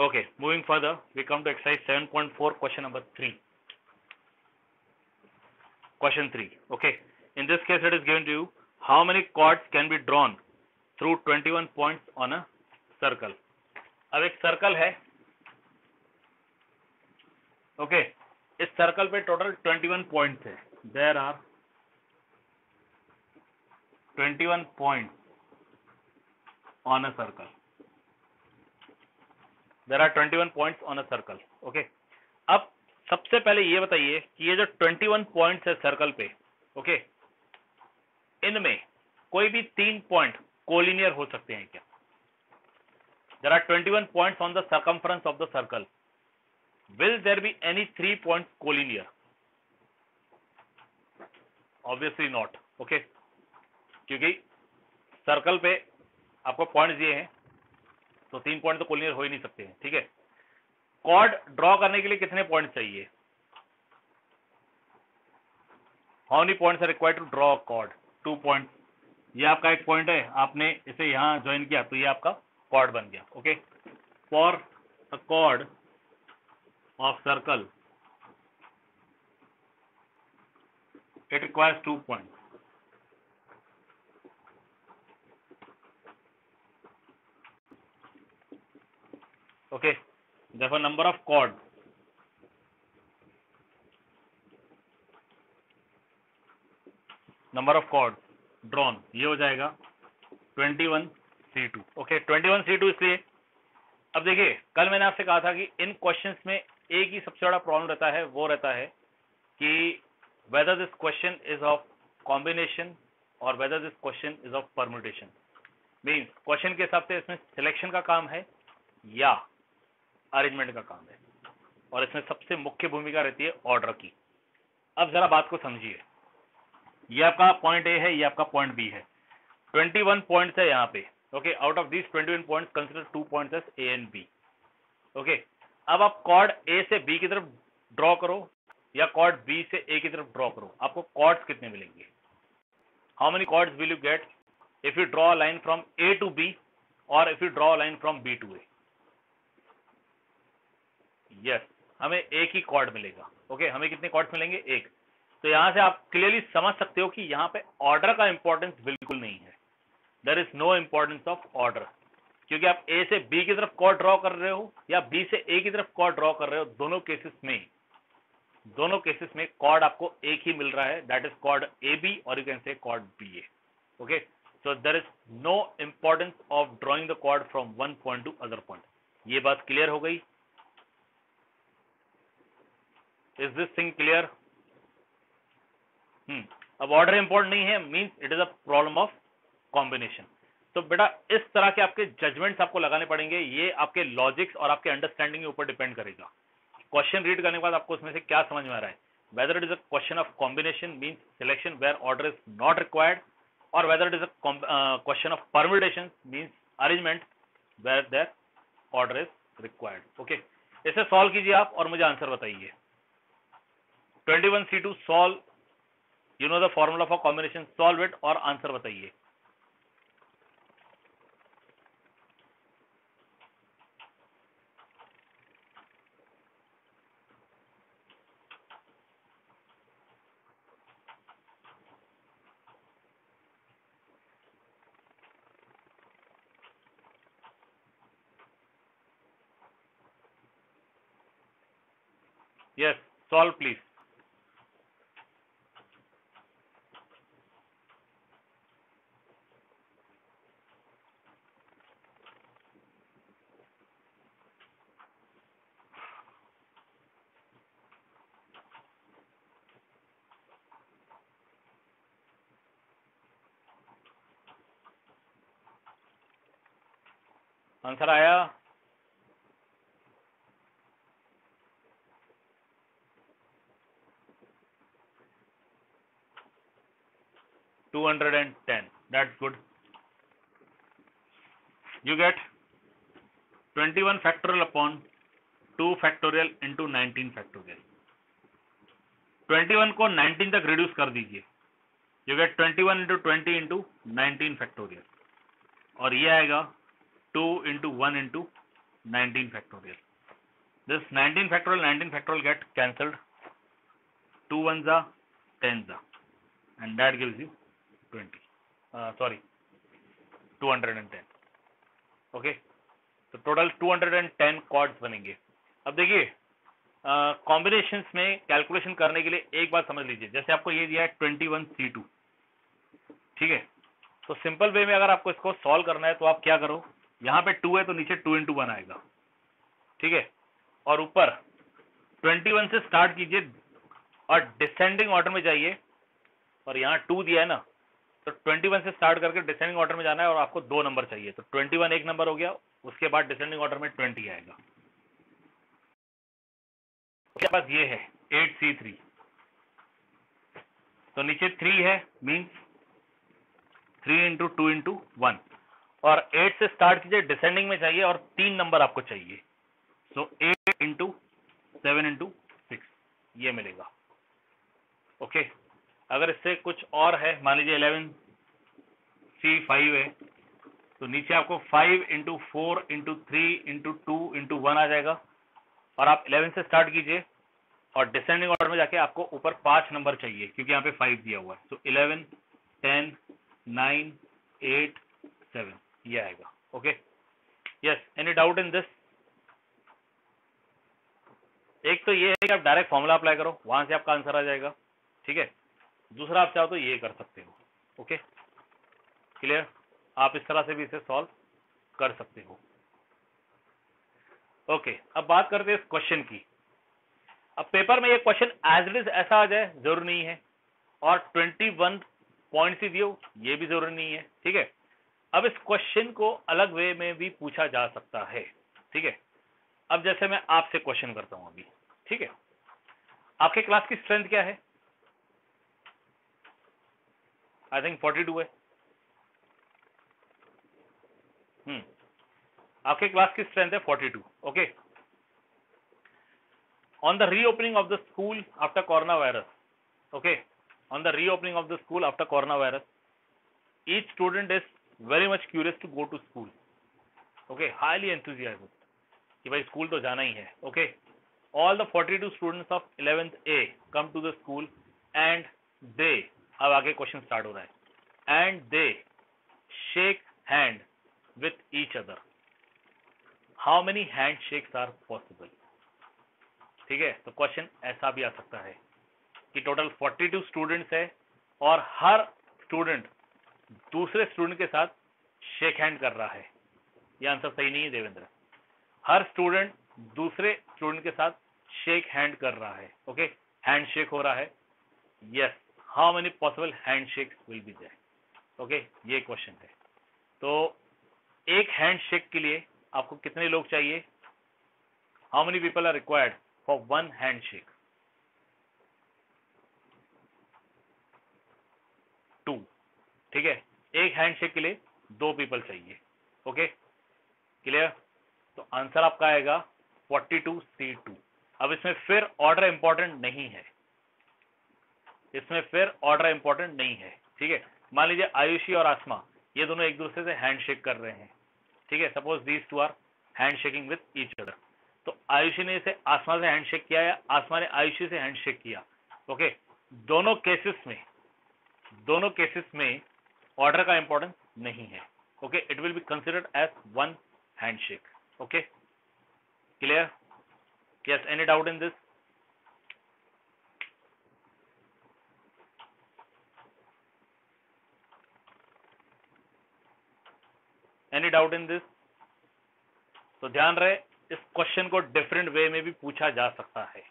Okay, moving further, we come to exercise 7.4, question number 3. Question 3. Okay, in this case it is given to you, how many chords can be drawn through 21 points on a circle. अब एक circle है, okay इस circle पे total 21 points है. There are 21 points on a circle. There are 21 points on a circle. Okay, अब सबसे पहले ये बताइए कि ये जो 21 पॉइंट्स है सर्कल पे, ओके इनमें कोई भी 3 पॉइंट कोलिनियर हो सकते हैं क्या? There are 21 points on the circumference of the circle. Will there be any 3 points collinear? Obviously not. Okay? क्योंकि सर्कल पे आपको पॉइंट्स दिए हैं तो 3 पॉइंट तो कोलिनियर हो ही नहीं सकते हैं. ठीक है, कॉर्ड ड्रॉ करने के लिए कितने पॉइंट चाहिए? How many points are required to draw chord? 2 point. ये आपका एक पॉइंट है, आपने इसे यहां ज्वाइन किया तो ये आपका कॉर्ड बन गया. Okay, for a cord of circle it requires 2 point. Okay, therefore number of chords drawn ये हो जाएगा 21C2. ओके, 21C2 इसलिए अब देखिए कल मैंने आपसे कहा था कि इन क्वेश्चंस में एक ही सबसे बड़ा प्रॉब्लम रहता है, वो रहता है कि whether this question is of combination और whether this question is of permutation. Means question के हिसाब से इसमें सिलेक्शन का काम है या अरेंजमेंट का काम है, और इसमें सबसे मुख्य भूमिका रहती है ऑर्डर की. अब जरा बात को समझिए, ये आपका पॉइंट ए है, ये आपका पॉइंट बी है. 21 पॉइंट्स है यहाँ पे. Okay, out of this 21 points consider 2 points as A and B. Okay, अब आप कॉर्ड ए से बी की तरफ ड्रॉ करो या कॉर्ड बी से ए की तरफ ड्रॉ करो, आपको कॉर्ड्स कितने मिलेंगे? How many chords will you get if you draw a line from A to B और if you draw a line from B to A? Yes, हमें एक ही कॉर्ड मिलेगा. ओके, हमें कितने कॉर्ड्स मिलेंगे? एक. तो यहां से आप क्लियरली समझ सकते हो कि यहाँ पे ऑर्डर का इंपॉर्टेंस बिल्कुल नहीं है. There is no importance of order, क्योंकि आप ए से बी की तरफ कॉर्ड ड्रॉ कर रहे हो या बी से ए की तरफ कॉर्ड ड्रॉ कर रहे हो, दोनों केसेस में कॉर्ड आपको एक ही मिल रहा है, that is chord A B और you can say chord B A. Okay, so there is no importance of drawing the chord from one point to other point. ये बात क्लियर हो गई? Is this thing clear? अब order important नहीं है, means it is a problem of combination. तो बेटा इस तरह के आपके जजमेंट्स आपको लगाने पड़ेंगे, ये आपके लॉजिक्स और आपके अंडरस्टैंडिंग के ऊपर डिपेंड करेगा. क्वेश्चन रीड करने के बाद आपको उसमें से क्या समझ में आ रहा है, whether it is a question of combination means selection where order is not required, और whether it is a question of permutation means arrangement where there order is required. Okay, इसे सॉल्व कीजिए आप और मुझे आंसर बताइए. 21C2 solve, you know the formula for combination, solve it और answer बताइए. Yes, solve please. Answer आया? $210. That's good. You get 21 factorial upon 2 factorial into 19 factorial. 21 को 19 तक रिड्यूस कर दीजिए, you get 21 into 20 into 19 factorial, और ये आएगा 2 into 1 into 19 factorial. This 19 factorial get cancelled. 2 ones are 10s are, and that gives you 20. 210. Okay, तो total 210 chords बनेंगे. अब देखिए कॉम्बिनेशंस में कैलकुलेशन करने के लिए एक बात समझ लीजिए. जैसे आपको ये दिया है 21C2, ठीक है. तो सिंपल वे में अगर आपको इसको सॉल्व करना है तो आप क्या करो, यहाँ पे 2 है तो नीचे 2 into 1 आएगा, ठीक है. और ऊपर 21 से स्टार्ट कीजिए और डिसेंडिंग ऑर्डर में जाइए. और यहाँ 2 दिया है ना, तो 21 से स्टार्ट करके डिसेंडिंग ऑर्डर में जाना है और आपको 2 नंबर चाहिए. तो 21 एक नंबर हो गया, उसके बाद डिसेंडिंग ऑर्डर में 20 आएगा. उसके पास ये है 8C3, तो नीचे 3 है, मीन्स 3 into 2 into 1. और 8 से स्टार्ट कीजिए, डिसेंडिंग में चाहिए और 3 नंबर आपको चाहिए. सो 8 into 7 into 6 ये मिलेगा. ओके, अगर इससे कुछ और है, मान लीजिए 11C5 है, तो नीचे आपको 5 into 4 into 3 into 2 into 1 आ जाएगा. और आप 11 से स्टार्ट कीजिए और डिसेंडिंग ऑर्डर में जाके आपको ऊपर 5 नंबर चाहिए क्योंकि यहाँ पे 5 दिया हुआ है. तो 11, 10, 9, 8, 7 ये आएगा. Okay, yes, any doubt in this? एक तो ये है कि आप डायरेक्ट फॉर्मूला अप्लाई करो, वहां से आपका आंसर आ जाएगा, ठीक है. दूसरा आप चाहो तो ये कर सकते हो. Okay, clear? आप इस तरह से भी इसे सॉल्व कर सकते हो. ओके, अब बात करते हैं इस क्वेश्चन की. अब पेपर में ये क्वेश्चन एज इट इज ऐसा आ जाए जरूरी नहीं है, और 21 पॉइंट्स ही दियो ये भी जरूरी नहीं है, ठीक है. अब इस क्वेश्चन को अलग वे में भी पूछा जा सकता है, ठीक है. अब जैसे मैं आपसे क्वेश्चन करता हूं अभी, ठीक है. आपके क्लास की स्ट्रेंथ क्या है? आई थिंक 42 है. आपके क्लास की स्ट्रेंथ है 42. Okay, on the reopening of the school after coronavirus, okay, on the reopening of the school after coronavirus, each student is very much curious to go to school. Okay, highly enthusiastic कि भाई school तो जाना ही है. Okay, all the 42 students of 11th A come to the school and they, अब आगे question start हो रहा है, and they shake hand with each other. How many handshakes are possible? ठीक है, तो क्वेश्चन ऐसा भी आ सकता है कि टोटल 42 स्टूडेंट्स है और हर स्टूडेंट दूसरे स्टूडेंट के साथ शेक हैंड कर रहा है. ये आंसर सही नहीं है देवेंद्र. हर स्टूडेंट दूसरे स्टूडेंट के साथ शेक हैंड कर रहा है. ओके, हैंड शेक हो रहा है. Yes, how many possible hand shake will be there? Okay, ये क्वेश्चन है. तो एक हैंड शेक के लिए आपको कितने लोग चाहिए? How many people are required for one handshake? 2. ठीक है, एक हैंडशेक के लिए 2 पीपल चाहिए. Okay, clear? तो आंसर आपका आएगा 42C2. अब इसमें फिर ऑर्डर इंपॉर्टेंट नहीं है, इसमें फिर ऑर्डर इंपॉर्टेंट नहीं है, ठीक है. मान लीजिए आयुषी और आसमा ये दोनों एक दूसरे से हैंडशेक कर रहे हैं, ठीक है. Suppose these two are handshaking with each other. तो आयुषी ने इसे आसमा से हैंडशेक किया या आसमा ने आयुषी से हैंडशेक किया. ओके, दोनों केसेस में ऑर्डर का इंपॉर्टेंस नहीं है. Okay, it will be considered as one handshake. Okay, clear? Yes, any doubt in this? Any doubt in this? तो ध्यान रहे, इस क्वेश्चन को डिफरेंट वे में भी पूछा जा सकता है.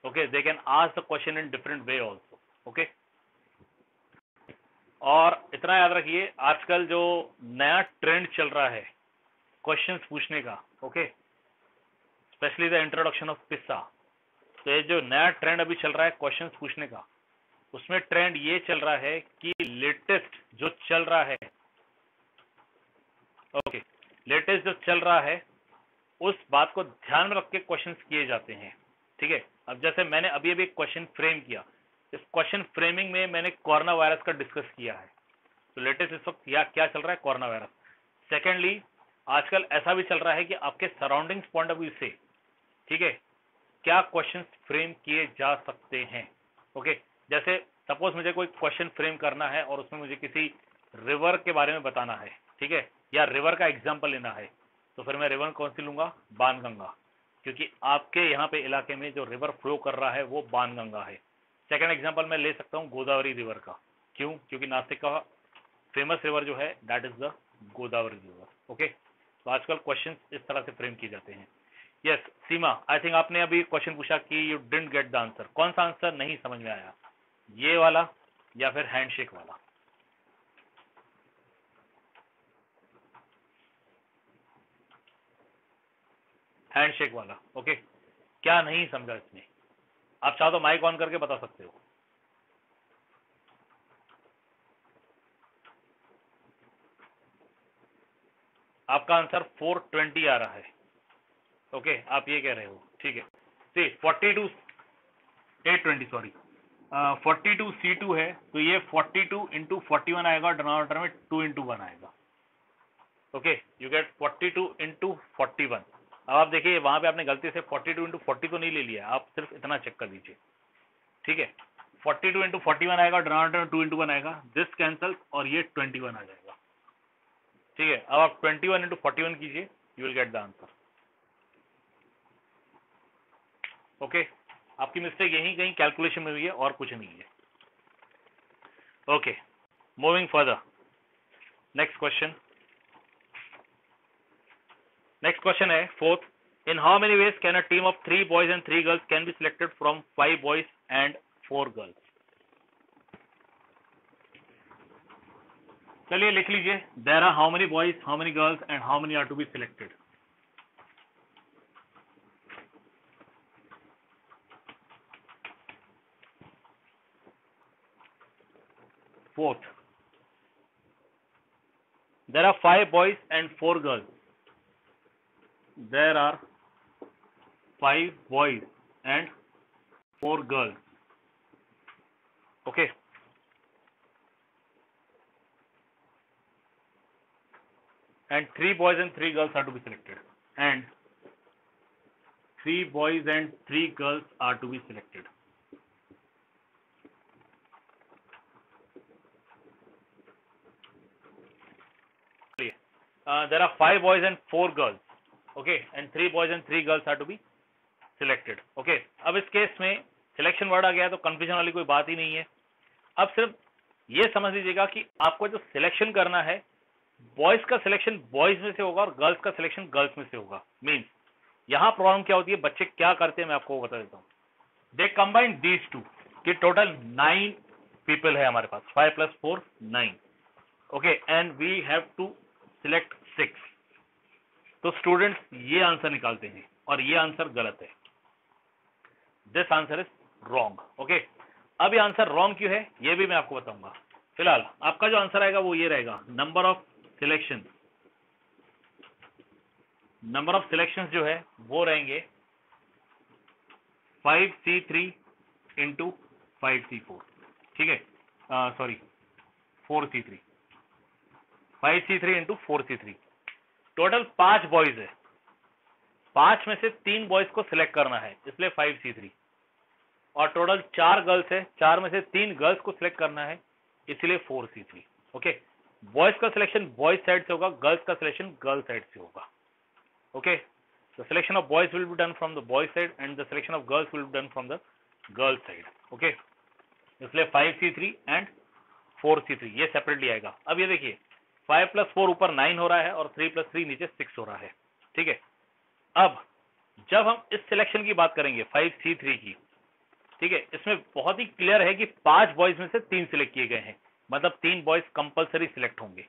Okay, they can ask the question in different way also. Okay, और इतना याद रखिए, आजकल जो नया ट्रेंड चल रहा है क्वेश्चंस पूछने का, okay, specially the introduction of pizza. तो ये जो नया ट्रेंड अभी चल रहा है क्वेश्चंस पूछने का, उसमें ट्रेंड ये चल रहा है कि लेटेस्ट जो चल रहा है, ओके, लेटेस्ट जो चल रहा है उस बात को ध्यान में रख के क्वेश्चंस किए जाते हैं. ठीक है, अब जैसे मैंने अभी अभी एक क्वेश्चन फ्रेम किया, इस क्वेश्चन फ्रेमिंग में मैंने कोरोना वायरस का डिस्कस किया है. तो लेटेस्ट इस वक्त क्या चल रहा है? Corona virus. सेकेंडली, आजकल ऐसा भी चल रहा है कि आपके सराउंडिंग्स पॉइंट ऑफ व्यू से, ठीक है, क्या क्वेश्चन फ्रेम किए जा सकते हैं। ओके, जैसे सपोज मुझे कोई क्वेश्चन फ्रेम करना है और उसमें मुझे किसी रिवर के बारे में बताना है, ठीक है, या रिवर का एग्जांपल लेना है, तो फिर मैं रिवर कौन सी लूंगा, बाणगंगा, क्योंकि आपके यहाँ पे इलाके में जो रिवर फ्लो कर रहा है वो बाणगंगा है। सेकंड एग्जांपल मैं ले सकता हूँ गोदावरी रिवर का, क्यों, क्योंकि नासिक का फेमस रिवर जो है that is the Godavari river. Okay, तो आजकल क्वेश्चन इस तरह से फ्रेम किए जाते हैं। यस सीमा, आई थिंक आपने अभी क्वेश्चन पूछा कि you didn't get the answer, कौन सा आंसर नहीं समझ में आया, ये वाला या फिर हैंडशेक वाला। हैंडशेक वाला, ओके, क्या नहीं समझा इसमें, आप चाहो तो माइक ऑन करके बता सकते हो। आपका आंसर 420 आ रहा है। ओके, आप ये कह रहे हो, ठीक है। सी 42 820 सॉरी 42 C2 है, तो ये 42 इंटू 41 आएगा, डिनोमिनेटर में 2 इंटू 1 आएगा। Okay, you get 42 into 41। अब आप देखिए वहां पे आपने गलती से 42 इंटू 40 तो नहीं ले लिया, आप सिर्फ इतना चेक कर लीजिए, ठीक है। 42 इंटू 41 आएगा, डिनोमिनेटर में 2 इंटू 1 आएगा, दिस कैंसल और ये 21 आ जाएगा, ठीक है। अब आप 21 इंटू 41 कीजिए, you will get the answer. Okay, आपकी मिस्टेक यही कहीं कैलकुलेशन में हुई है और कुछ नहीं है। Okay, moving further, next question. Next question है fourth, in how many ways can a team of 3 boys and 3 girls can be selected from 5 boys and 4 girls. चलिए लिख लीजिए, there are how many boys, how many girls and how many are to be selected. Fourth, there are 5 boys and 4 girls. There are 5 boys and 4 girls. Okay. And 3 boys and 3 girls are to be selected. And 3 boys and 3 girls are to be selected. There are 5 boys and 4 girls. Okay, and 3 boys and 3 girls are to be selected. Okay, अब इस case में selection word आ गया तो confusion वाली कोई बात ही नहीं है। अब सिर्फ ये समझ लीजिएगा कि आपको जो सिलेक्शन करना है, बॉयज का सिलेक्शन बॉयज में से होगा और गर्ल्स का सिलेक्शन गर्ल्स में से होगा। मींस यहां प्रॉब्लम क्या होती है, बच्चे क्या करते हैं मैं आपको बता देता हूं। दे कंबाइन दीज टू, कि टोटल 9 पीपल है हमारे पास, 5 + 4 9। Okay, and we have to select 6। तो स्टूडेंट्स ये आंसर निकालते हैं और ये आंसर गलत है, this answer is wrong. Okay, अब ये आंसर रॉन्ग क्यों है ये भी मैं आपको बताऊंगा। फिलहाल आपका जो आंसर आएगा वो ये रहेगा, number of selection, number of selection जो है वो रहेंगे 5C3 इंटू 5C4, ठीक है, sorry 4C3, 5C3 into 4C3। Total 5 boys है, 5 में से 3 बॉयज को सिलेक्ट करना है इसलिए 5C3, और टोटल 4 गर्ल्स है, 4 में से 3 गर्ल्स को सिलेक्ट करना है इसलिए 4C3। ओके, बॉयज का सिलेक्शन बॉयज साइड से होगा, गर्ल्स का सिलेक्शन गर्ल साइड से होगा। Okay, the selection of boys will be done from the boys side and the selection of girls will be done from the girls side. Okay, इसलिए 5C3 and 4C3 ये separately आएगा। अब ये देखिए 5 + 4 ऊपर 9 हो रहा है और 3 + 3 नीचे 6 हो रहा है, ठीक है। अब जब हम इस सिलेक्शन की बात करेंगे 5C3 की, ठीक है, इसमें बहुत ही क्लियर है कि 5 बॉयज में से 3 सिलेक्ट किए गए हैं, मतलब 3 बॉयज कंपलसरी सिलेक्ट होंगे,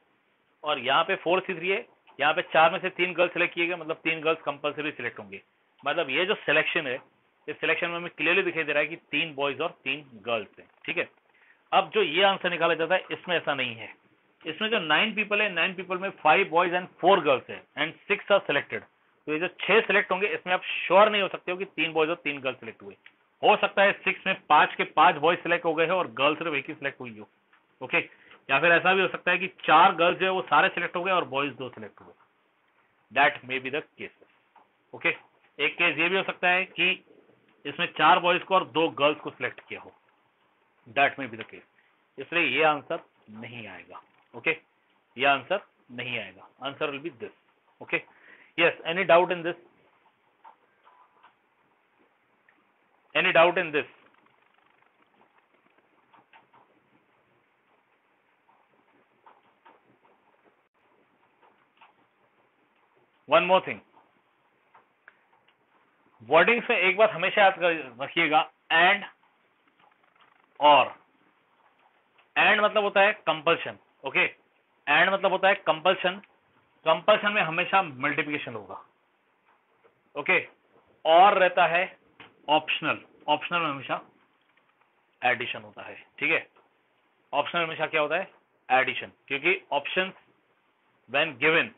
और यहाँ पे 4C3 है, यहाँ पे 4 में से 3 गर्ल्स सिलेक्ट किए गए, मतलब 3 गर्ल्स कंपलसरी सिलेक्ट होंगे। मतलब ये जो सिलेक्शन है, इस सिलेक्शन में हमें क्लियरली दिखाई दे रहा है कि 3 बॉयज और 3 गर्ल्स हैं, ठीक है। अब जो ये आंसर निकाला जाता है इसमें ऐसा नहीं है, इसमें जो 9 पीपल है, 9 पीपल में 5 बॉयज एंड 4 गर्ल्स है एंड 6 आर सिलेक्टेड। तो ये जो 6 सिलेक्ट होंगे इसमें आप श्योर नहीं हो सकते हो कि 3 बॉयज और 3 गर्ल्स सिलेक्ट हुए। हो सकता है 6 में 5 के 5 बॉयज सिलेक्ट हो गए हैं और गर्ल्स सिर्फ एक ही सिलेक्ट हुई हो। ओके, या फिर ऐसा भी हो सकता है कि 4 गर्ल्स जो है वो सारे सिलेक्ट हो गए और बॉयज 2 सिलेक्ट हुए। That may be the cases. Okay, एक केस ये भी हो सकता है कि इसमें 4 बॉयज को और 2 गर्ल्स को सिलेक्ट किया हो, that may be the case, इसलिए ये आंसर नहीं आएगा। ओके, ये आंसर नहीं आएगा, answer will be this. Okay, yes, any doubt in this? Any doubt in this? One more thing, wordings में एक बात हमेशा याद रखिएगा, एंड और। एंड मतलब होता है कंपल्शन। ओके, एंड मतलब होता है कंपल्शन, कंपल्शन में हमेशा मल्टीप्लिकेशन होगा। ओके, और रहता है ऑप्शनल, ऑप्शनल में हमेशा एडिशन होता है। ठीक है, ऑप्शनल हमेशा क्या होता है? एडिशन, क्योंकि options when given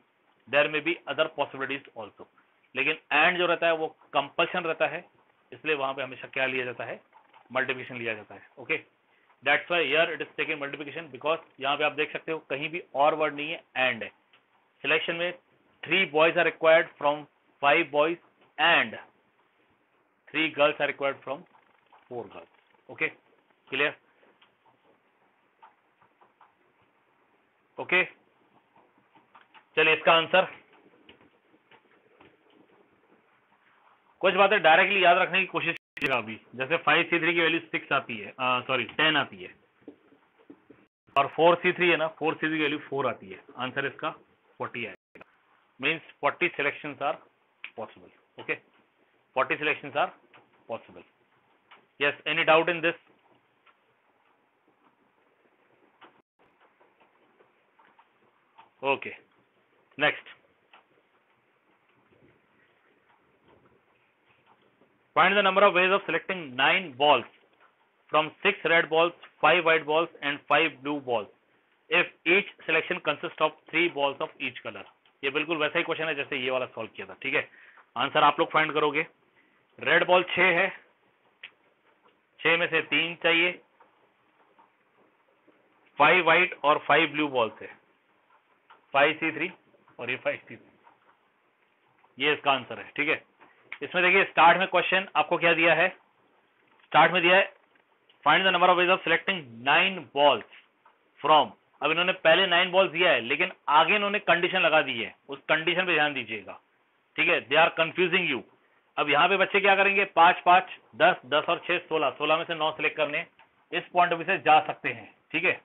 there may be other possibilities also, लेकिन एंड जो रहता है वो कंपल्शन रहता है, इसलिए वहां पे हमेशा क्या लिया जाता है? मल्टीप्लिकेशन लिया जाता है। Okay, that's why here it is taking multiplication, because यहाँ पे आप देख सकते हो कहीं भी और वर्ड नहीं है, एंड है। सिलेक्शन में 3 boys are required from 5 boys and 3 girls are required from 4 girls. Okay, clear? Okay, चलिए इसका आंसर, कुछ बातें डायरेक्टली याद रखने की कोशिश कीजिएगा अभी, जैसे 5C3 की वैल्यू 6 आती है, सॉरी 10 आती है, और 4C3 है ना, 4C3 की वैल्यू 4 आती है, आंसर इसका 40 आएगा। Means 40 selections are possible. Okay, 40 selections are possible. Yes, any doubt in this? Okay, next, find the number of ways of selecting 9 balls from 6 red balls, 5 white balls and 5 blue balls if each selection consists of 3 balls of each color। ये बिल्कुल वैसा ही question है जैसे ये वाला solve किया था। ठीक है, आंसर आप लोग फाइंड करोगे। रेड बॉल 6 है, 6 में से 3 चाहिए, 5 व्हाइट और 5 ब्लू बॉल्स है, 5C3 और ये 5C3, ये इसका आंसर है। ठीक है, इसमें देखिए स्टार्ट में क्वेश्चन आपको क्या दिया है? स्टार्ट में दिया है find the number of ways of selecting 9 balls from. अब इन्होंने पहले 9 बॉल्स दिया है, लेकिन आगे इन्होंने कंडीशन लगा दी है, उस कंडीशन पे ध्यान दीजिएगा। ठीक है, दे आर कंफ्यूजिंग यू। अब यहाँ पे बच्चे क्या करेंगे? 5 5 10 10 और 6 16, 16 में से 9 सिलेक्ट करने, इस पॉइंट ऑफ व्यू से जा सकते हैं। ठीक है,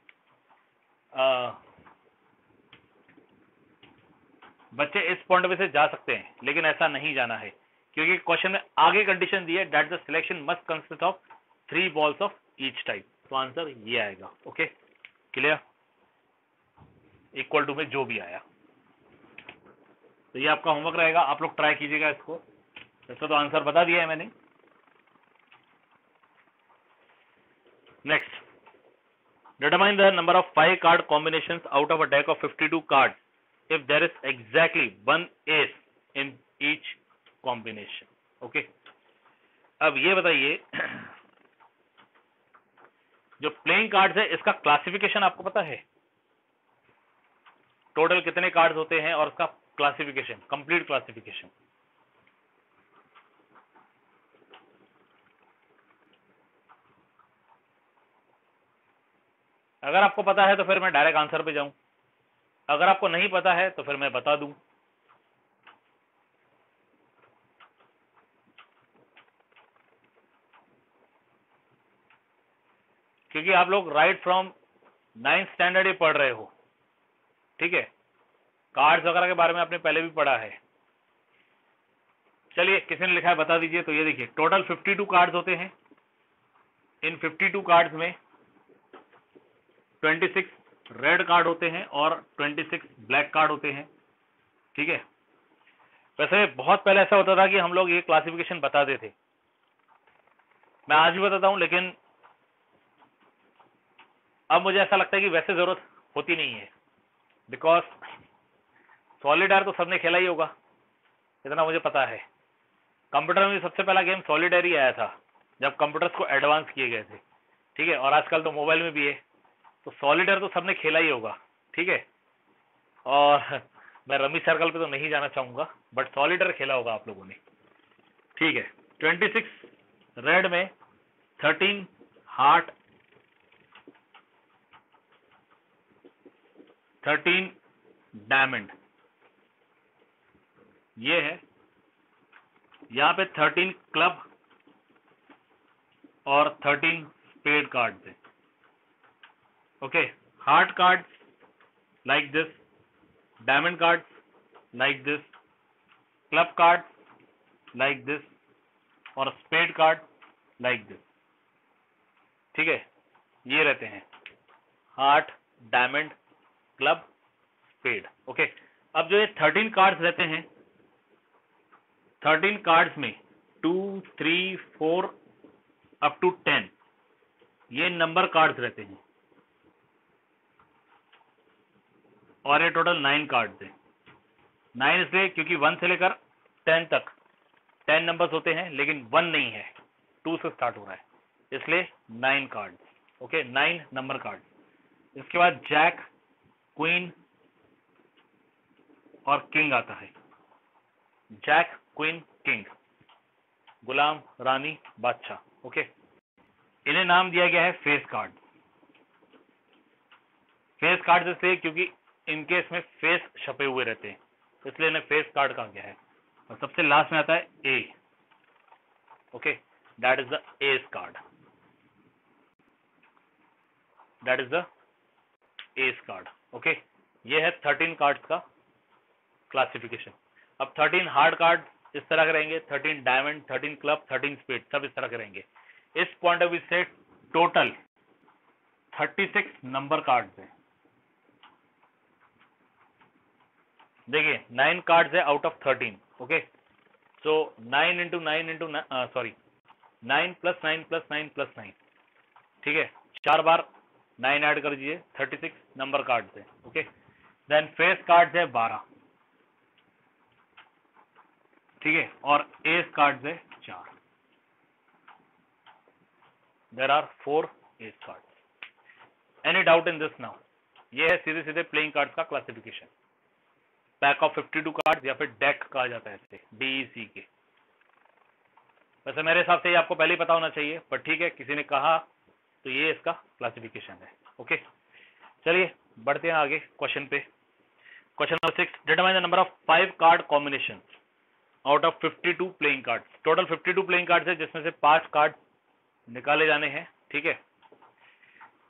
बच्चे इस पॉइंट ऑफ व्यू से जा सकते हैं, लेकिन ऐसा नहीं जाना है, क्योंकि क्वेश्चन में आगे कंडीशन दी है that the selection must consist of 3 balls of each type, तो आंसर ये आएगा। Okay, clear? इक्वल टू में जो भी आया, तो ये आपका होमवर्क रहेगा, आप लोग ट्राई कीजिएगा इसको। इसका तो आंसर बता दिया है मैंने। Next, determine the number of 5 card combinations out of a deck of 52 card if there is exactly 1 ace in each combination। Okay, अब ये बताइए जो प्लेइंग कार्ड्स है इसका क्लासिफिकेशन आपको पता है? टोटल कितने कार्ड्स होते हैं और उसका क्लासिफिकेशन, कंप्लीट क्लासिफिकेशन। अगर आपको पता है तो फिर मैं डायरेक्ट आंसर पे जाऊं, अगर आपको नहीं पता है तो फिर मैं बता दूं। क्योंकि आप लोग राइट फ्रॉम 9th स्टैंडर्ड ही पढ़ रहे हो। ठीक है, कार्ड्स वगैरह के बारे में आपने पहले भी पढ़ा है। चलिए, किसी ने लिखा है बता दीजिए। तो ये देखिए टोटल 52 कार्ड्स होते हैं। इन 52 कार्ड्स में 26 रेड कार्ड होते हैं और 26 ब्लैक कार्ड होते हैं। ठीक है, वैसे बहुत पहले ऐसा होता था कि हम लोग ये क्लासिफिकेशन बताते थे, मैं आज भी बताता हूं, लेकिन अब मुझे ऐसा लगता है कि वैसे जरूरत होती नहीं है, बिकॉज सॉलिडायर तो सबने खेला ही होगा, इतना मुझे पता है। कंप्यूटर में सबसे पहला गेम सॉलिडायर ही आया था जब कंप्यूटर्स को एडवांस किए गए थे। ठीक है, और आजकल तो मोबाइल में भी है, तो सॉलिडायर तो सबने खेला ही होगा। ठीक है, और मैं रमी सर्कल पे तो नहीं जाना चाहूंगा, बट सॉलिटर खेला होगा आप लोगों ने, ठीक है। 26 रेड में, 13 हार्ट, 13 डायमंड, ये है। यहां पे 13 क्लब और 13 स्पेड कार्ड्स है। Okay, heart cards like this, diamond cards like this, club cards like this और स्पेड कार्ड लाइक दिस, ठीक है। ये रहते हैं heart, diamond, club, spade. Okay, अब जो ये 13 कार्ड्स रहते हैं, 13 कार्ड्स में 2, 3, 4 अप टू 10 ये नंबर कार्ड्स रहते हैं, और ये टोटल 9 कार्ड्स हैं। 9 इसलिए क्योंकि 1 से लेकर 10 तक 10 नंबर्स होते हैं, लेकिन 1 नहीं है, 2 से स्टार्ट हो रहा है, इसलिए 9 कार्ड्स। Okay, 9 number cards. इसके बाद जैक, क्वीन और किंग आता है। जैक, क्वीन, किंग, गुलाम, रानी, बादशाह। ओके, इन्हें नाम दिया गया है फेस कार्ड। फेस कार्ड इसलिए क्योंकि इनके इसमें फेस छपे हुए रहते हैं, इसलिए इन्हें फेस कार्ड कहा गया है। और सबसे लास्ट में आता है A. Okay, that is the ace card, that is the ace card. Okay, ये है 13 कार्ड्स का क्लासिफिकेशन। अब 13 हार्ड कार्ड इस तरह के रहेंगे, 13 डायमंड, 13 क्लब, 13 स्पेड, सब इस तरह के रहेंगे। इस पॉइंट ऑफ व्यू से टोटल 36 नंबर कार्ड्स हैं। देखिए 9 कार्ड्स है out of 13। Okay, so 9 into 9 into 9 plus 9 plus 9 plus 9, ठीक है, 4 बार 9 ऐड कर दीजिए, 36 नंबर कार्ड्स है। ओके, देन फेस कार्ड्स है 12, ठीक है, और एस कार्ड्स है 4। There are 4 ace cards. Any doubt in this now? ये है सीधे सीधे प्लेइंग कार्ड्स का क्लासिफिकेशन। पैक ऑफ 52 कार्ड्स या फिर डेक कहा जाता है इसे, DEC के। वैसे मेरे हिसाब से ये आपको पहले ही पता होना चाहिए, पर ठीक है, किसी ने कहा तो ये इसका क्लासिफिकेशन है। ओके, चलिए बढ़ते हैं आगे क्वेश्चन पे। Question number 6, determine the number of 5 card combination out of 52 playing cards. Total 52 playing cards है, जिसमें से 5 कार्ड निकाले जाने हैं, ठीक है।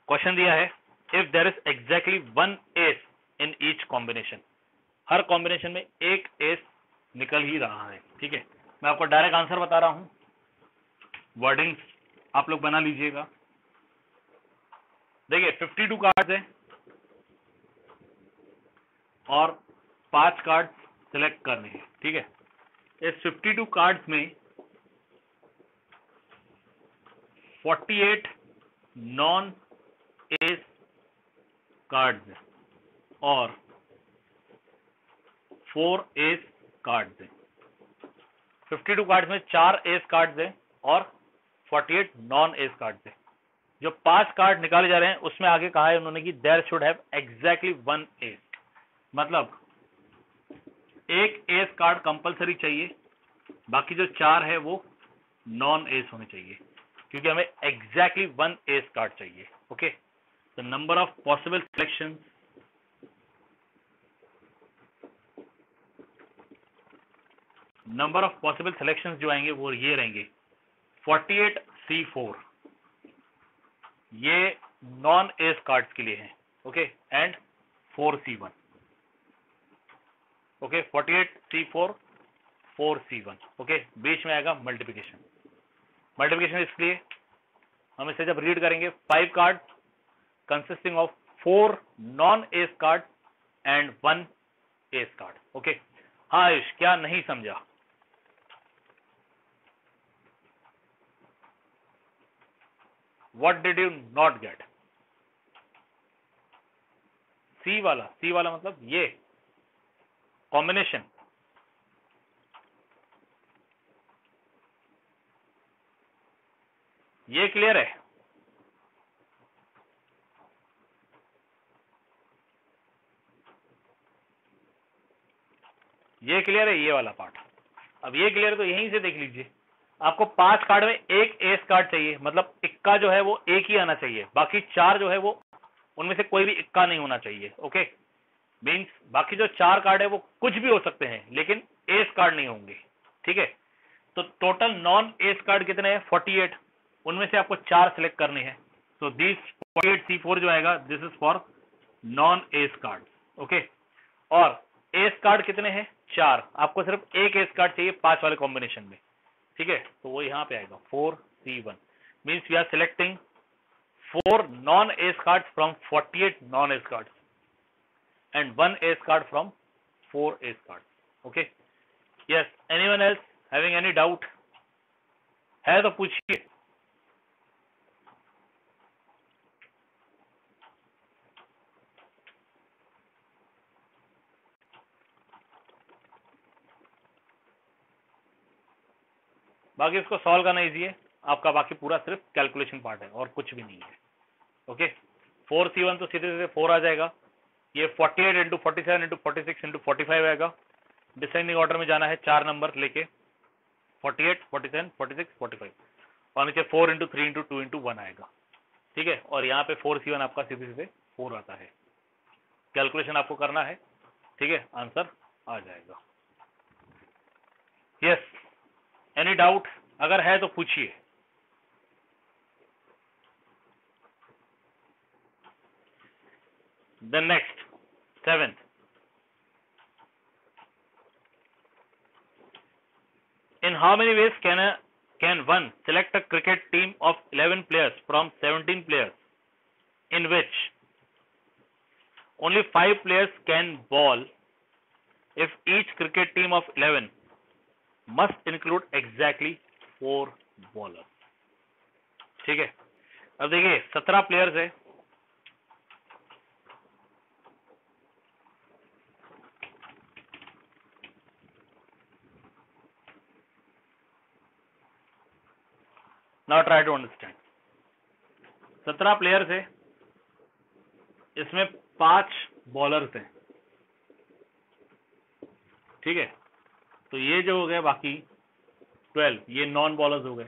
क्वेश्चन दिया है, if there is exactly 1 ace in each combination, हर कॉम्बिनेशन में एक एस निकल ही रहा है, ठीक है। मैं आपको डायरेक्ट आंसर बता रहा हूं, वर्डिंग आप लोग बना लीजिएगा। देखिए 52 कार्ड्स हैं और 5 कार्ड सिलेक्ट करने हैं, ठीक है। इस 52 कार्ड्स में 48 नॉन एस कार्ड्स हैं और 4 एस कार्ड्स हैं। 52 कार्ड्स में 4 एस कार्ड्स हैं और 48 नॉन एस कार्ड्स हैं। जो 5 कार्ड निकाले जा रहे हैं उसमें आगे कहा है उन्होंने कि there should have exactly 1 ace, मतलब एक एस कार्ड कंपलसरी चाहिए, बाकी जो 4 है वो नॉन एस होने चाहिए, क्योंकि हमें एग्जैक्टली 1 एस कार्ड चाहिए। Okay, the number of possible selection, number of possible selections जो आएंगे वो ये रहेंगे 48C4, ये नॉन एस कार्ड्स के लिए है। Okay, and 4C1। Okay, 48C4, 4C1। Okay, बीच में आएगा मल्टीप्लिकेशन। मल्टीप्लिकेशन इसलिए हम इसे जब रीड करेंगे, 5 card consisting of 4 non ace card and 1 ace card. Okay, हाँ आयुष, क्या नहीं समझा? What did you not get? C वाला मतलब ये कॉम्बिनेशन, ये क्लियर है? ये क्लियर है, ये वाला पार्ट। अब ये क्लियर है तो यहीं से देख लीजिए, आपको 5 कार्ड में एक एस कार्ड चाहिए, मतलब इक्का जो है वो एक ही आना चाहिए, बाकी 4 जो है वो उनमें से कोई भी इक्का नहीं होना चाहिए। ओके, मीन्स बाकी जो 4 कार्ड है वो कुछ भी हो सकते हैं लेकिन एस कार्ड नहीं होंगे। ठीक है, तो टोटल नॉन एस कार्ड कितने हैं? 48। उनमें से आपको 4 सिलेक्ट करने हैं। सो दिस 48C4 जो आएगा, this is for non ace card. Okay, और एस कार्ड कितने हैं? 4। आपको सिर्फ एक एस कार्ड चाहिए 5 वाले कॉम्बिनेशन में। ठीक है, तो वो यहां पे आएगा 4C1। Means we are selecting 4 non ace card from 48 non ace card and 1 ace card from 4 ace cards. Okay, yes, anyone else having any doubt? है तो पूछिए। बाकी इसको सॉल्व करना इजी है आपका, बाकी पूरा सिर्फ कैलकुलेशन पार्ट है और कुछ भी नहीं है। ओके, 4C1 तो सीधे सीधे 4 आ जाएगा। ये 48 इंटू 47 इंटू 46 इंटू 45 आएगा। डिसेंडिंग ऑर्डर में जाना है 4 नंबर लेके, 48, 47, 46, 45, और नीचे 4 इंटू 3 इंटू 2 इंटू 1 आएगा। ठीक है, और यहाँ पे 4C1 आपका सीधे सीधे 4 आता है। कैलकुलेशन आपको करना है। ठीक है, आंसर आ जाएगा। Yes, any doubt? अगर है तो पूछिए। Then next 7th, in how many ways can one select a cricket team of 11 players from 17 players in which only 5 players can bowl if each cricket team of 11 must include exactly 4 bowlers? ठीक है, अब देखिए 17 players है, now try to understand. 17 players है, इसमें 5 bowlers हैं। ठीक है, तो ये जो हो गए बाकी 12, ये नॉन बॉलर्स हो गए।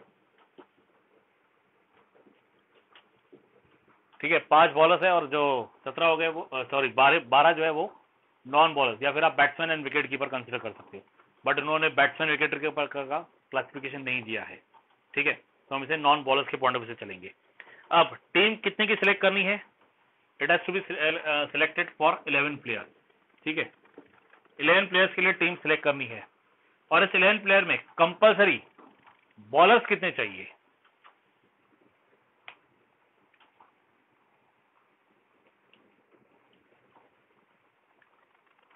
ठीक है, 5 बॉलर्स है और जो 17 हो गए वो, सॉरी 12 जो है वो नॉन बॉलर्स, या फिर आप batsman and wicket keeper consider कर सकते हो, बट उन्होंने बैट्समैन विकेट कीपर का क्लासिफिकेशन नहीं दिया है। ठीक है, तो हम इसे नॉन बॉलर्स के पॉइंट ऑफ व्यू से चलेंगे। अब टीम कितने की सिलेक्ट करनी है? It has to be selected for 11 player. ठीक है, 11 प्लेयर्स के लिए टीम सिलेक्ट करनी है, और इस 11 प्लेयर में कंपल्सरी बॉलर्स कितने चाहिए?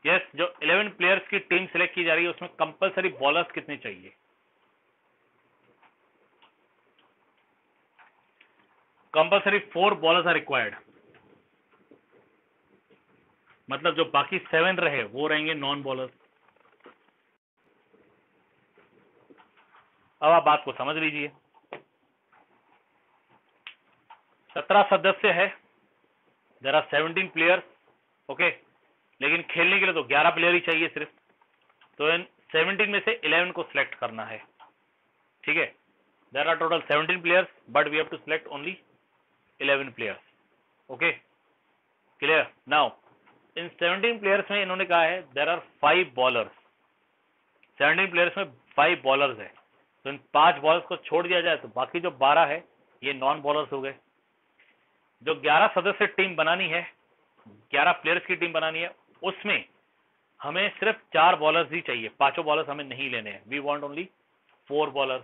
यस, जो 11 प्लेयर्स की टीम सिलेक्ट की जा रही है उसमें कंपल्सरी बॉलर्स कितने चाहिए? कंपल्सरी 4 बॉलर्स आर रिक्वायर्ड, मतलब जो बाकी 7 रहे वो रहेंगे नॉन बॉलर्स। अब आप बात को समझ लीजिए, 17 सदस्य है, देयर आर 17 प्लेयर्स। ओके, लेकिन खेलने के लिए तो 11 प्लेयर ही चाहिए सिर्फ, तो इन 17 में से 11 को सिलेक्ट करना है। ठीक है, there are total 17 players but we have to select only 11 players. Okay, clear? Now in 17 players में इन्होंने कहा है देयर आर 5 बॉलर्स। 17 प्लेयर्स में 5 बॉलर्स है, तो इन 5 बॉलर्स को छोड़ दिया जाए तो बाकी जो 12 है ये नॉन बॉलर्स हो गए। जो 11 सदस्य टीम बनानी है, 11 प्लेयर्स की टीम बनानी है, उसमें हमें सिर्फ 4 बॉलर्स ही चाहिए, 5 बॉलर्स हमें नहीं लेने हैं। वी वांट ओनली 4 बॉलर्स,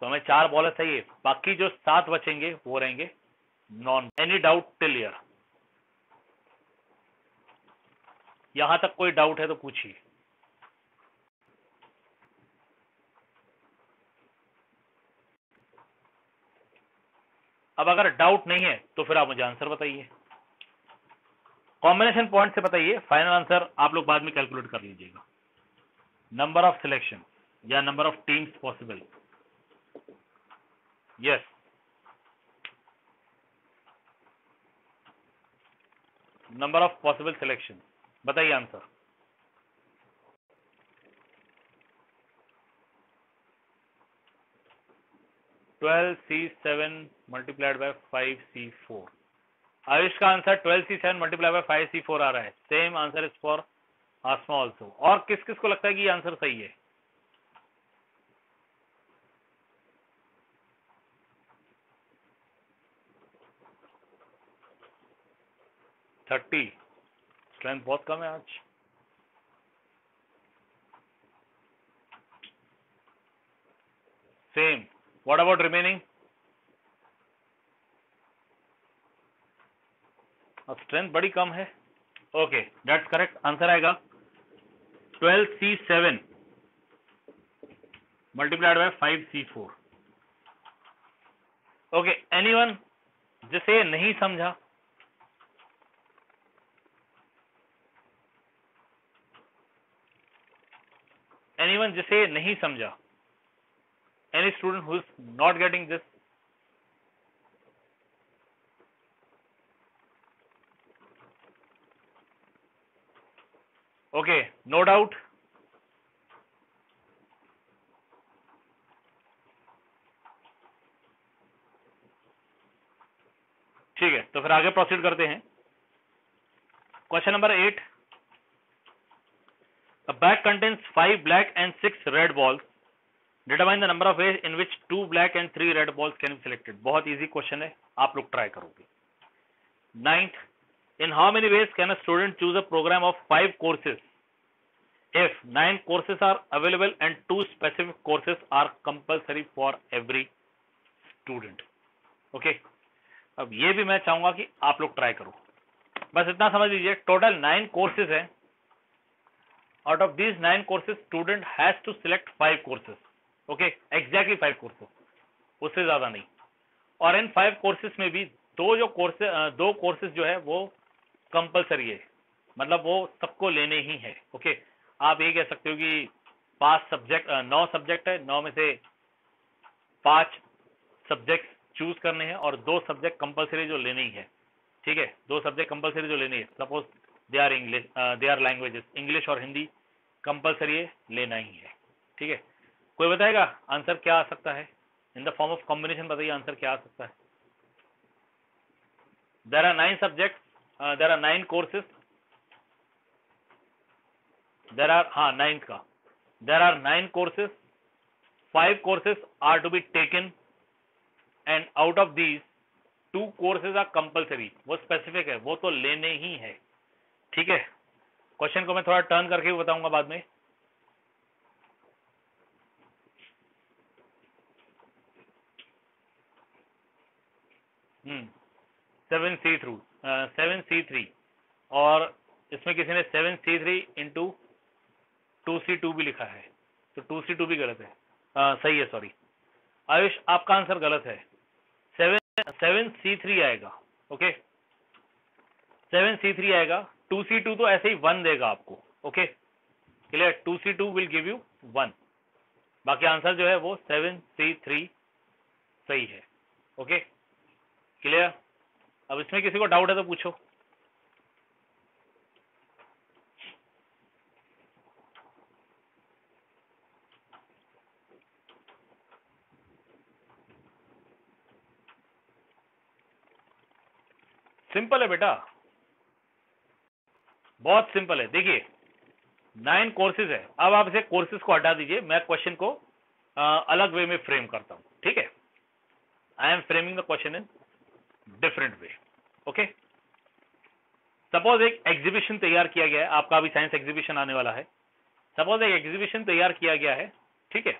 तो हमें 4 बॉलर्स चाहिए, बाकी जो 7 बचेंगे वो रहेंगे non. Any doubt till here? यहां तक कोई डाउट है तो पूछिए। अब अगर डाउट नहीं है तो फिर आप मुझे आंसर बताइए, कॉम्बिनेशन पॉइंट से बताइए। फाइनल आंसर आप लोग बाद में कैलकुलेट कर लीजिएगा। नंबर ऑफ सिलेक्शन या number of teams possible? Yes, number of possible selection, बताइए answer. 12C7 multiplied by 5C4। Ayush का answer 12C7 multiplied by 5C4 आ रहा है। Same answer is for Asma also. और किस किस को लगता है कि ये आंसर सही है? थर्टी। स्ट्रेंथ बहुत कम है आज। Same. What about remaining? Strength बड़ी कम है। Okay, that's correct. आंसर आएगा 12C7 multiplied by 5C4। Okay, anyone जिसे नहीं समझा? एनीवन जिसे नहीं समझा? Any student who is not getting this? Okay, no doubt. ठीक है, तो फिर आगे प्रोसीड करते हैं। Question number 8। A bag contains 5 black and 6 red balls. Determine the number of ways in which 2 black and 3 red balls can be selected. बहुत easy question है, आप लोग ट्राई करोगे। 9th, in how many ways can a student choose a program of 5 courses if 9 courses are available and 2 specific courses are compulsory for every student? Okay, अब ये भी मैं चाहूंगा कि आप लोग ट्राई करो। बस इतना समझ लीजिए, टोटल 9 कोर्सेज हैं। Out of these 9 courses student has to select 5 courses. Okay, exactly 5 courses, उससे ज्यादा नहीं। और इन 5 कोर्सेज में भी दो कोर्सेज जो है वो कंपलसरी है, मतलब वो सबको लेने ही है। ओके, आप ये कह सकते हो कि 9 सब्जेक्ट है, 9 में से 5 सब्जेक्ट चूज करने हैं और 2 सब्जेक्ट कंपलसरी जो लेने ही है। ठीक है, 2 सब्जेक्ट कंपलसरी जो लेने है। Suppose they are languages, English और हिंदी कंपलसरी है, लेना ही है। ठीक है, कोई बताएगा आंसर क्या आ सकता है? In the form of combination बताइए आंसर क्या आ सकता है? There are 9 subjects, there are 9 courses, there are 9th का, there are 9 courses, 5 courses are to be taken and out of these 2 courses are compulsory. वो स्पेसिफिक है, वो तो लेने ही है। ठीक है, क्वेश्चन को मैं थोड़ा टर्न करके भी बताऊंगा बाद में। हम्म, 7C3 और इसमें किसी ने 7C3 इंटू 2C2 भी लिखा है, तो 2C2 भी गलत है। सही है, सॉरी आयुष, आपका आंसर गलत है। 7C3 आएगा। ओके, 7C3 आएगा। 2C2 तो ऐसे ही 1 देगा आपको। Okay, clear? 2C2 will give you 1। बाकी आंसर जो है वो 7C3 सही है। Okay, clear? अब इसमें किसी को डाउट है तो पूछो। सिंपल है बेटा, बहुत सिंपल है। देखिए 9 कोर्सेज है। अब आप इसे कोर्सेज को हटा दीजिए, मैं क्वेश्चन को अलग वे में फ्रेम करता हूं। ठीक है, I am framing the question in different way. Okay, suppose एक एग्जीबिशन तैयार किया गया है, आपका अभी साइंस एग्जीबिशन आने वाला है। सपोज एक एग्जीबिशन तैयार किया गया है, ठीक है,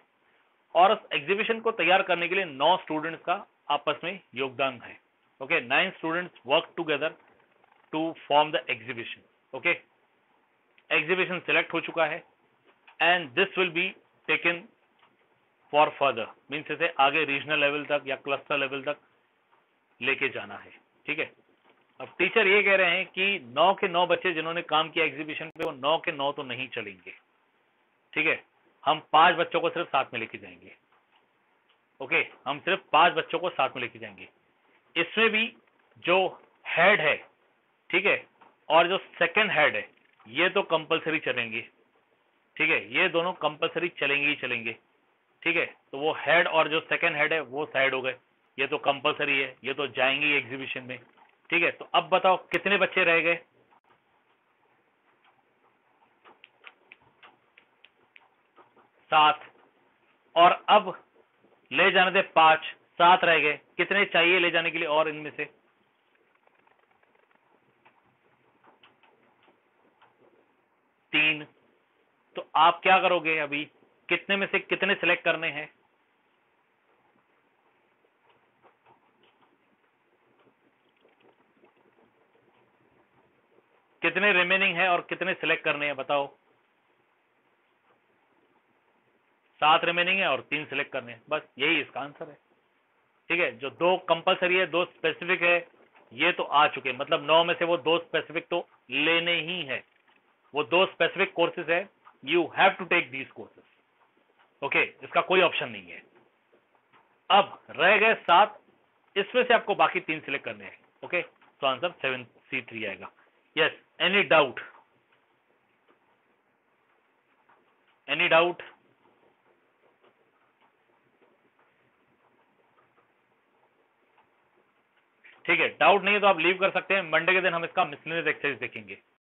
और उस एग्जीबिशन को तैयार करने के लिए 9 स्टूडेंट्स का आपस में योगदान है। Okay, 9 students work together to form the exhibition. Okay, exhibition select हो चुका है and this will be taken for further, means इसे आगे रीजनल लेवल तक या क्लस्टर लेवल तक लेके जाना है। ठीक है, अब टीचर ये कह रहे हैं कि 9 के 9 बच्चे जिन्होंने काम किया एग्जीबिशन पे, वो 9 के 9 तो नहीं चलेंगे। ठीक है, हम 5 बच्चों को सिर्फ साथ में लेके जाएंगे। ओके, हम सिर्फ 5 बच्चों को साथ में लेके जाएंगे। इसमें भी जो हेड है, ठीक है, और जो सेकंड हेड है, ये तो कंपलसरी चलेंगे। ठीक है, ये दोनों कंपलसरी चलेंगे ही चलेंगे। ठीक है, तो वो हेड और जो सेकंड हेड है वो साइड हो गए, ये तो कंपलसरी है, ये तो जाएंगे एग्जीबिशन में। ठीक है, तो अब बताओ कितने बच्चे रह गए? 7। और अब ले जाने दे 5, 7 रह गए, कितने चाहिए ले जाने के लिए और इनमें से? 3। तो आप क्या करोगे अभी, कितने में से कितने सिलेक्ट करने हैं? कितने रिमेनिंग है और कितने सिलेक्ट करने हैं बताओ? 7 रिमेनिंग है और 3 सिलेक्ट करने हैं, बस यही इसका आंसर है। ठीक है, जो 2 कंपलसरी है, 2 स्पेसिफिक है, ये तो आ चुके, मतलब 9 में से वो 2 स्पेसिफिक तो लेने ही है, वो 2 स्पेसिफिक कोर्सेज है, you have to take these courses. Okay, इसका कोई ऑप्शन नहीं है। अब रह गए 7, इसमें से आपको बाकी 3 सिलेक्ट करने हैं। ओके, तो आंसर 7C3 आएगा। Yes, any doubt? Any doubt? ठीक है, डाउट नहीं है तो आप लीव कर सकते हैं, मंडे के दिन हम इसका मिसलेनियस एक्सरसाइज देखेंगे।